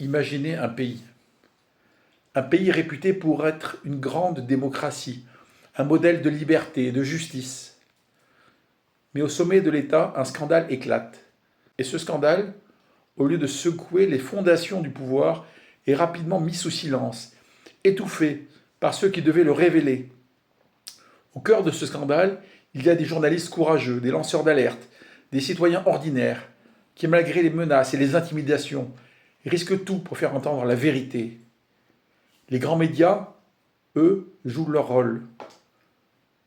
Imaginez un pays réputé pour être une grande démocratie, un modèle de liberté et de justice. Mais au sommet de l'État, un scandale éclate. Et ce scandale, au lieu de secouer les fondations du pouvoir, est rapidement mis sous silence, étouffé par ceux qui devaient le révéler. Au cœur de ce scandale, il y a des journalistes courageux, des lanceurs d'alerte, des citoyens ordinaires, qui, malgré les menaces et les intimidations, risquent tout pour faire entendre la vérité. Les grands médias, eux, jouent leur rôle.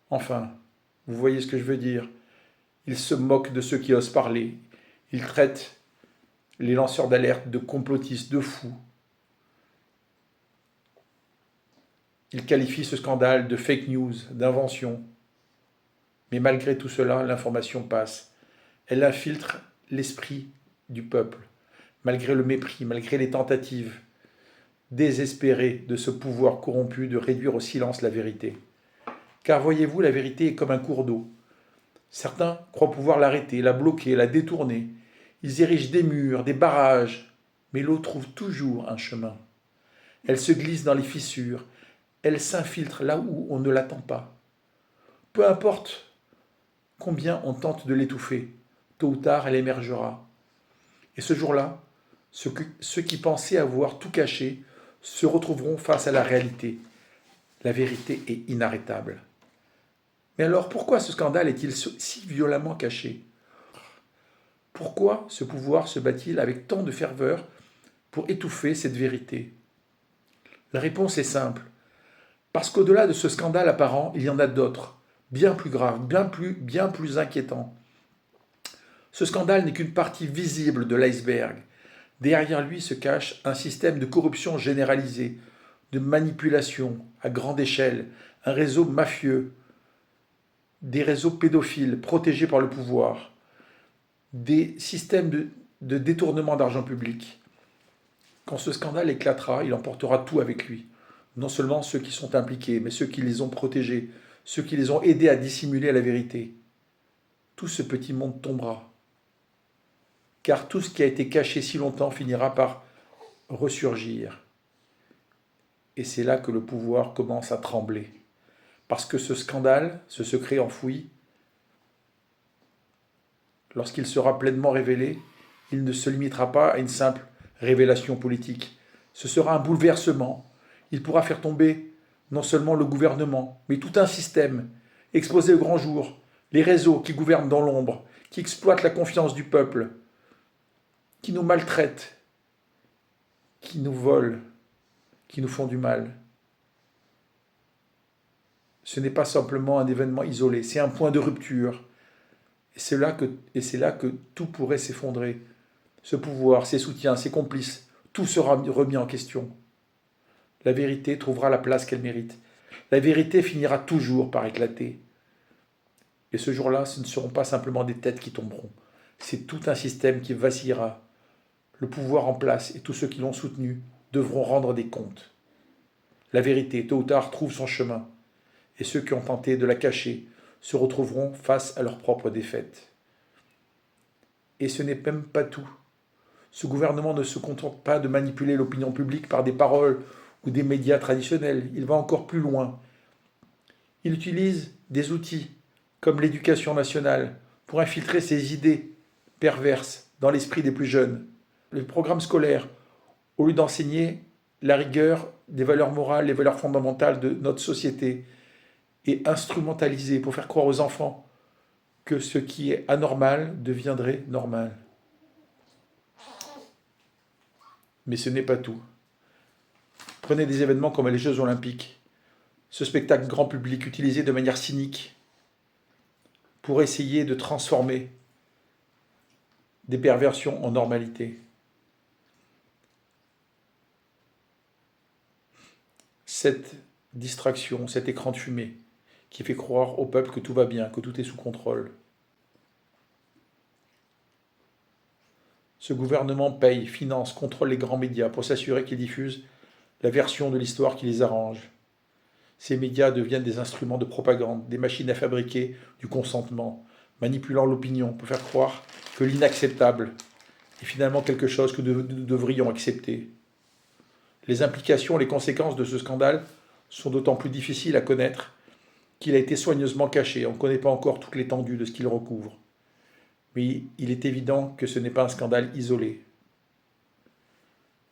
Enfin, vous voyez ce que je veux dire. Ils se moquent de ceux qui osent parler. Ils traitent les lanceurs d'alerte de complotistes, de fous. Ils qualifient ce scandale de fake news, d'invention. Mais malgré tout cela, l'information passe. Elle infiltre l'esprit du peuple, malgré le mépris, malgré les tentatives désespérées de ce pouvoir corrompu de réduire au silence la vérité. Car voyez-vous, la vérité est comme un cours d'eau. Certains croient pouvoir l'arrêter, la bloquer, la détourner. Ils érigent des murs, des barrages, mais l'eau trouve toujours un chemin. Elle se glisse dans les fissures, elle s'infiltre là où on ne l'attend pas. Peu importe combien on tente de l'étouffer, tôt ou tard elle émergera. Et ce jour-là, ceux qui pensaient avoir tout caché se retrouveront face à la réalité. La vérité est inarrêtable. Mais alors pourquoi ce scandale est-il si violemment caché? Pourquoi ce pouvoir se bat-il avec tant de ferveur pour étouffer cette vérité? La réponse est simple. Parce qu'au-delà de ce scandale apparent, il y en a d'autres, bien plus graves, bien plus inquiétants. Ce scandale n'est qu'une partie visible de l'iceberg. Derrière lui se cache un système de corruption généralisée, de manipulation à grande échelle, un réseau mafieux, des réseaux pédophiles protégés par le pouvoir, des systèmes de détournement d'argent public. Quand ce scandale éclatera, il emportera tout avec lui. Non seulement ceux qui sont impliqués, mais ceux qui les ont protégés, ceux qui les ont aidés à dissimuler la vérité. Tout ce petit monde tombera. Car tout ce qui a été caché si longtemps finira par ressurgir. Et c'est là que le pouvoir commence à trembler. Parce que ce scandale, ce secret enfoui, lorsqu'il sera pleinement révélé, il ne se limitera pas à une simple révélation politique. Ce sera un bouleversement. Il pourra faire tomber non seulement le gouvernement, mais tout un système, exposé au grand jour, les réseaux qui gouvernent dans l'ombre, qui exploitent la confiance du peuple, qui nous maltraitent, qui nous volent, qui nous font du mal. Ce n'est pas simplement un événement isolé, c'est un point de rupture. Et c'est là que tout pourrait s'effondrer. Ce pouvoir, ses soutiens, ses complices, tout sera remis en question. La vérité trouvera la place qu'elle mérite. La vérité finira toujours par éclater. Et ce jour-là, ce ne seront pas simplement des têtes qui tomberont. C'est tout un système qui vacillera. Le pouvoir en place et tous ceux qui l'ont soutenu devront rendre des comptes. La vérité, tôt ou tard, trouve son chemin. Et ceux qui ont tenté de la cacher se retrouveront face à leur propre défaite. Et ce n'est même pas tout. Ce gouvernement ne se contente pas de manipuler l'opinion publique par des paroles ou des médias traditionnels. Il va encore plus loin. Il utilise des outils comme l'éducation nationale pour infiltrer ses idées perverses dans l'esprit des plus jeunes. Le programme scolaire, au lieu d'enseigner la rigueur des valeurs morales, les valeurs fondamentales de notre société, est instrumentalisé pour faire croire aux enfants que ce qui est anormal deviendrait normal. Mais ce n'est pas tout. Prenez des événements comme les Jeux Olympiques, ce spectacle grand public utilisé de manière cynique pour essayer de transformer des perversions en normalité. Cette distraction, cet écran de fumée qui fait croire au peuple que tout va bien, que tout est sous contrôle. Ce gouvernement paye, finance, contrôle les grands médias pour s'assurer qu'ils diffusent la version de l'histoire qui les arrange. Ces médias deviennent des instruments de propagande, des machines à fabriquer du consentement, manipulant l'opinion pour faire croire que l'inacceptable est finalement quelque chose que nous devrions accepter. Les implications, les conséquences de ce scandale sont d'autant plus difficiles à connaître qu'il a été soigneusement caché. On ne connaît pas encore toute l'étendue de ce qu'il recouvre. Mais il est évident que ce n'est pas un scandale isolé.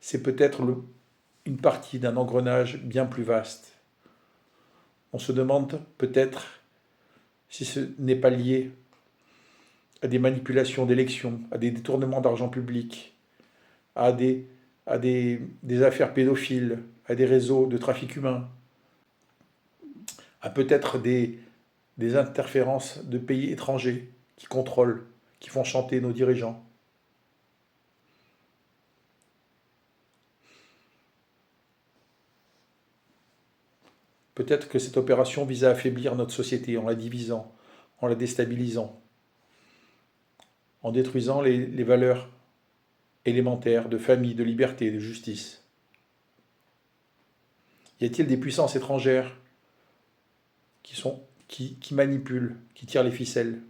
C'est peut-être une partie d'un engrenage bien plus vaste. On se demande peut-être si ce n'est pas lié à des manipulations d'élections, à des détournements d'argent public, à des affaires pédophiles, à des réseaux de trafic humain, à peut-être des interférences de pays étrangers qui contrôlent, qui font chanter nos dirigeants. Peut-être que cette opération vise à affaiblir notre société en la divisant, en la déstabilisant, en détruisant les valeurs élémentaires de famille, de liberté, de justice. Y a-t-il des puissances étrangères qui manipulent, qui tirent les ficelles?